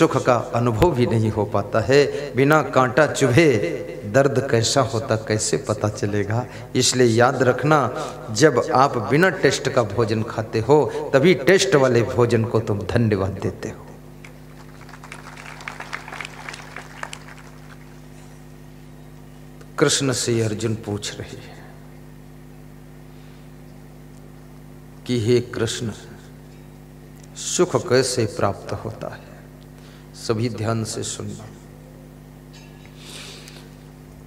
सुख का अनुभव भी नहीं हो पाता है। बिना कांटा चुभे दर्द कैसा होता कैसे पता चलेगा। इसलिए याद रखना, जब आप बिना टेस्ट का भोजन खाते हो तभी टेस्ट वाले भोजन को तुम धन्यवाद देते हो। कृष्ण से अर्जुन पूछ रहे हैं कि हे कृष्ण, सुख कैसे प्राप्त होता है। सभी ध्यान से सुनना।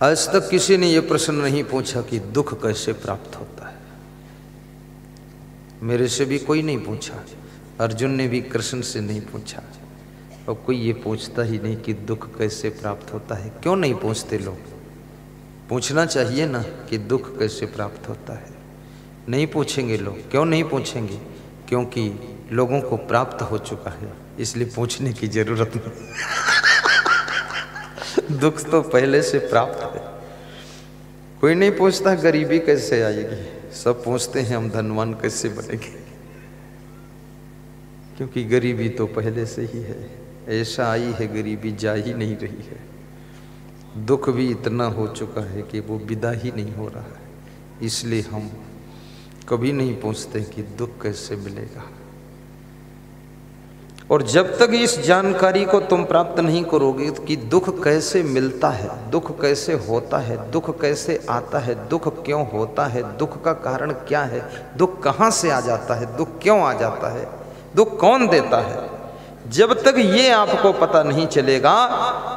आज तक किसी ने यह प्रश्न नहीं पूछा कि दुख कैसे प्राप्त होता है। मेरे से भी कोई नहीं पूछा, अर्जुन ने भी कृष्ण से नहीं पूछा, और कोई ये पूछता ही नहीं कि दुख कैसे प्राप्त होता है। क्यों नहीं पूछते लोग? पूछना चाहिए ना कि दुख कैसे प्राप्त होता है। नहीं पूछेंगे लोग। क्यों नहीं पूछेंगे? क्योंकि लोगों को प्राप्त हो चुका है, इसलिए पूछने की जरूरत नहीं। दुख तो पहले से प्राप्त है। कोई नहीं पूछता गरीबी कैसे आएगी, सब पूछते हैं हम धनवान कैसे बनेंगे, क्योंकि गरीबी तो पहले से ही है। ऐसा आई है गरीबी, जा ही नहीं रही है। दुख भी इतना हो चुका है कि वो विदा ही नहीं हो रहा है। इसलिए हम कभी नहीं पूछते कि दुख कैसे मिलेगा। और जब तक इस जानकारी को तुम प्राप्त नहीं करोगे कि दुख कैसे मिलता है, दुख कैसे होता है, दुख कैसे आता है, दुख क्यों होता है, दुख का कारण क्या है, दुख कहाँ से आ जाता है, दुख क्यों आ जाता है, दुख कौन देता है, जब तक ये आपको पता नहीं चलेगा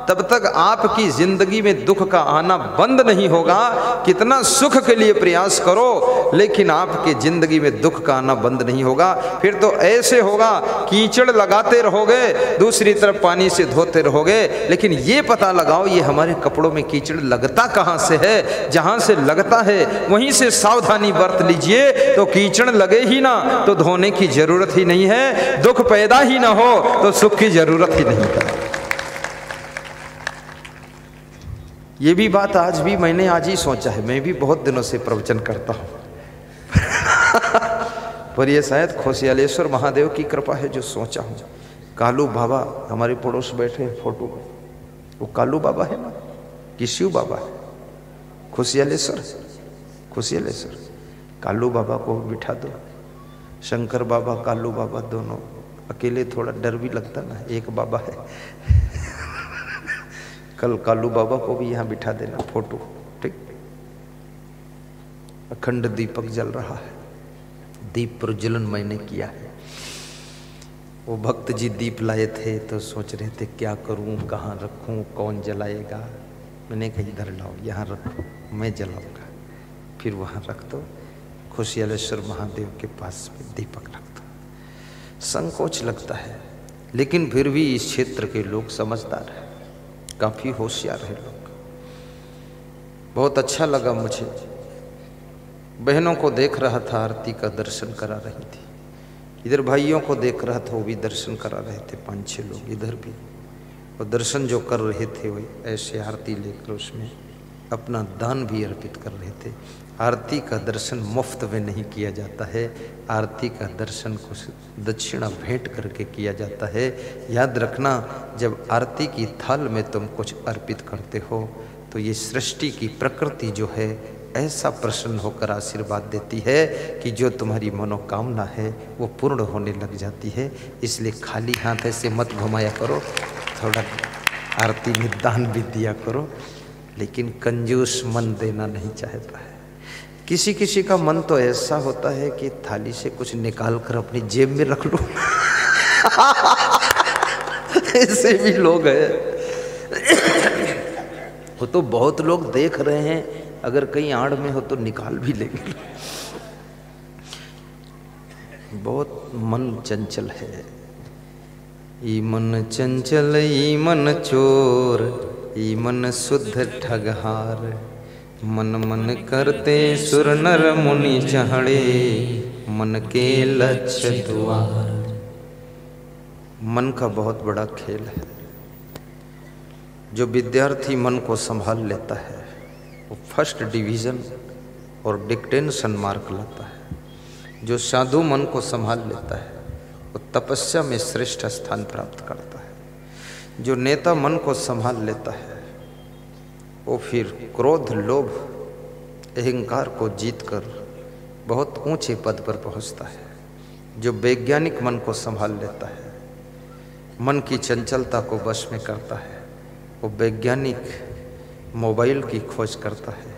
तब तक आपकी जिंदगी में दुख का आना बंद नहीं होगा। कितना सुख के लिए प्रयास करो लेकिन आपके जिंदगी में दुख का आना बंद नहीं होगा। फिर तो ऐसे होगा, कीचड़ लगाते रहोगे, दूसरी तरफ पानी से धोते रहोगे, लेकिन ये पता लगाओ ये हमारे कपड़ों में कीचड़ लगता कहाँ से है। जहाँ से लगता है वहीं से सावधानी बरत लीजिए, तो कीचड़ लगे ही ना तो धोने की जरूरत ही नहीं है, दुख पैदा ही ना हो तो सुख की जरूरत ही नहीं है। ये भी बात मैंने आज ही सोचा है। मैं भी बहुत दिनों से प्रवचन करता हूं पर ये शायद खोसियालेश्वर महादेव की कृपा है जो सोचा हूं। कालू बाबा हमारे पड़ोस बैठे हैं फोटो में, वो कालू बाबा है ना कि शिव बाबा है? खोसियालेश्वर कालू बाबा को बिठा दो। शंकर बाबा कालू बाबा दोनों अकेले थोड़ा डर भी लगता ना, एक बाबा है। कल कालू बाबा को भी यहाँ बिठा देना फोटो, ठीक। अखंड दीपक जल रहा है, दीप प्रज्वलन मैंने किया है। वो भक्त जी दीप लाए थे तो सोच रहे थे क्या करूं, कहाँ रखूं, कौन जलाएगा। मैंने कहा इधर लाओ, यहाँ रखो, मैं जलाऊंगा। फिर वहाँ रख दो, खोसियालेश्वर महादेव के पास में दीपक रख दो। संकोच लगता है लेकिन फिर भी इस क्षेत्र के लोग समझदार हैं, काफी होशियार है लोग। बहुत अच्छा लगा मुझे, बहनों को देख रहा था आरती का दर्शन करा रही थी, इधर भाइयों को देख रहा था वो भी दर्शन करा रहे थे, 5-6 लोग इधर भी। और दर्शन जो कर रहे थे वो ऐसे आरती लेकर उसमें अपना दान भी अर्पित कर रहे थे। आरती का दर्शन मुफ्त में नहीं किया जाता है, आरती का दर्शन कुछ दक्षिणा भेंट करके किया जाता है। याद रखना, जब आरती की थाल में तुम कुछ अर्पित करते हो तो ये सृष्टि की प्रकृति जो है ऐसा प्रसन्न होकर आशीर्वाद देती है कि जो तुम्हारी मनोकामना है वो पूर्ण होने लग जाती है। इसलिए खाली हाथ ऐसे मत घुमाया करो, थोड़ा आरती में दान भी दिया करो, लेकिन कंजूस मन देना नहीं चाहता है। किसी किसी का मन तो ऐसा होता है कि थाली से कुछ निकाल कर अपनी जेब में रख लो। ऐसे भी लोग हैं। वो तो बहुत लोग देख रहे हैं, अगर कहीं आड़ में हो तो निकाल भी लेंगे। बहुत मन चंचल है। ई मन चंचल ई मन चोर, ई मन शुद्ध ठगहार, मन मन करते सुर नर मुनि चढ़े, मन के लक्ष्य द्वार। मन का बहुत बड़ा खेल है। जो विद्यार्थी मन को संभाल लेता है वो फर्स्ट डिवीज़न और डिक्टेंशन मार्क लाता है। जो साधु मन को संभाल लेता है वो तपस्या में श्रेष्ठ स्थान प्राप्त करता है। जो नेता मन को संभाल लेता है वो फिर क्रोध, लोभ, अहंकार को जीतकर बहुत ऊंचे पद पर पहुंचता है। जो वैज्ञानिक मन को संभाल लेता है, मन की चंचलता को वश में करता है, वो वैज्ञानिक मोबाइल की खोज करता है,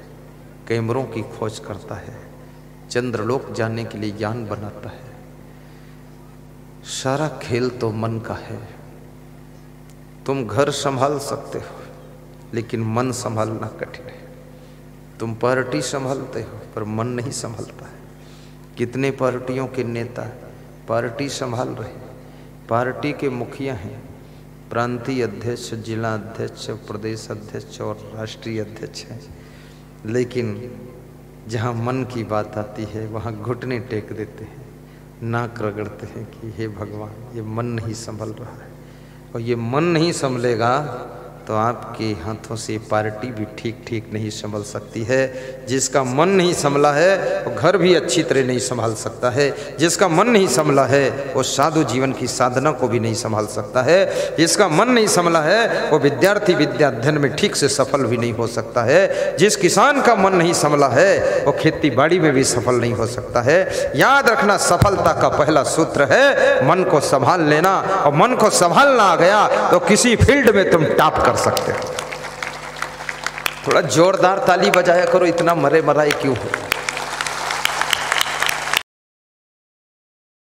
कैमरों की खोज करता है, चंद्रलोक जाने के लिए यान बनाता है। सारा खेल तो मन का है। तुम घर संभाल सकते हो लेकिन मन संभालना कठिन है। तुम पार्टी संभालते हो पर मन नहीं संभालता है। कितने पार्टियों के नेता पार्टी संभाल रहे, पार्टी के मुखिया हैं, प्रांतीय अध्यक्ष, जिला अध्यक्ष, प्रदेश अध्यक्ष और राष्ट्रीय अध्यक्ष हैं, लेकिन जहाँ मन की बात आती है वहाँ घुटने टेक देते हैं, नाक रगड़ते हैं कि हे भगवान ये मन नहीं संभल रहा है। और ये मन नहीं संभलेगा तो आपके हाथों से पार्टी भी ठीक ठीक नहीं संभल सकती है। जिसका मन नहीं संभला है वो घर भी अच्छी तरह नहीं संभाल सकता है। जिसका मन नहीं संभला है वो साधु जीवन की साधना को भी नहीं संभाल सकता है। जिसका मन नहीं संभला है वो विद्यार्थी विद्या अध्ययन में ठीक से सफल भी नहीं हो सकता है। जिस किसान का मन नहीं संभला है वो खेती बाड़ी में भी सफल नहीं हो सकता है। याद रखना, सफलता का पहला सूत्र है मन को संभाल लेना। और मन को संभालना आ गया तो किसी फील्ड में तुम टॉप कर सकते हो। थोड़ा जोरदार ताली बजाया करो, इतना मरे मराए क्यों हो।